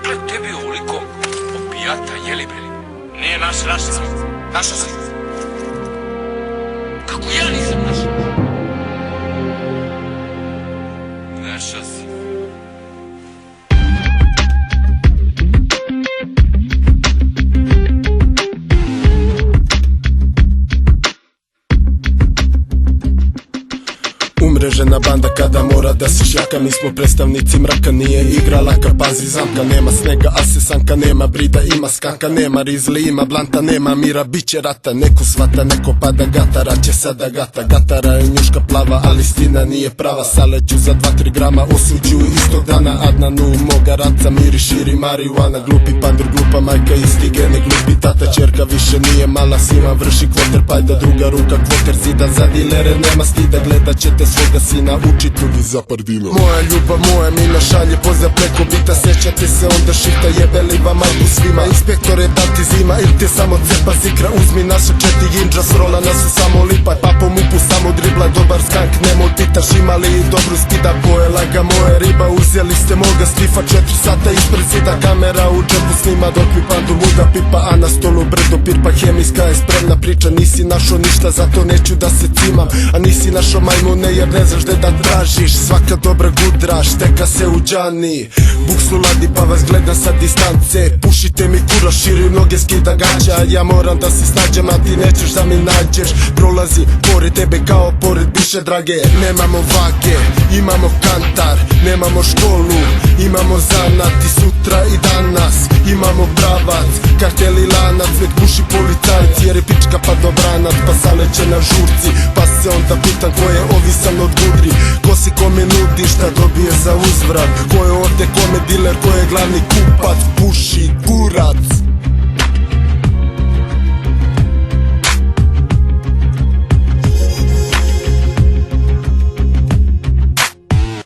Odakle tebi ovoliko opijata, jeli bre? Nije naša si. Naša si. Kako ja nisam naša? Naša si. Umrežena banda kada mora da se šljaka. Mi smo predstavnici mraka, nije igra laka, pazi zamka. Nema snega, a se sanka, nema brida, ima skanka. Nema rizli, ima blanta, nema mira, bit će rata. Neko svata, neko pada, gatara će sada gata. Gatara je njuška plava, ali stina nije prava. Saleću za 2-3 grama, osuđuju istog dana. Adnanu moga raca, miri širi marijuana. Glupi pandur, glupa majka, isti gene, glupi tata. Čerka više nije mala, svima vrši kvoter. Pajda druga ruka, kvoter zida. Za dilere nema stida, gledat ćete svoga sina, učitelji za pardino. Moja ljubav, moja mina, šalje pozdrav preko bita. Sjećate se onda šifta, jebe li vam majku svima. Inspektore, da ti zima ili te samo cepa zikra. Uzmi naša 4 inđa, srola nas se samo lipa. Papom upu samo dribla, dobar skank, nemoj pitaš ima li dobru skida. Pojela ga moja riba, uzeli ste moga strifa. 4 sata ispred zida, kamera u džepu snima. Dok mi pandu muda pipa, a na stolu brdo pirpa. Hemijska je spremna priča, nisi našo ništa, zato neću da se cimam. A nisi našo majmune jer ne znaš gde da tražiš. Svaka dobra gudra šteka se u džani. Buksnu ladi pa vas gledam sa distance. Pušite mi kura, širi noge, skida gaća. Ja moram da se snađem, a ti nećeš da mi nađeš. Prolazi pored tebe kao pored biše drage. Nemamo vage, imamo kantar. Nemamo školu, imamo zanat. I sutra i danas imamo pravac. Kartel i lanac, nek buši policajc. Jer je pička pa dobranac, pa saleće na žurci. Pa se onda pitan ko je ovisan od gudri. Ko si kome nudi, šta dobije za uzvrat. Ko je ovde kome diler, ko je glavni kupac. Puši kurac.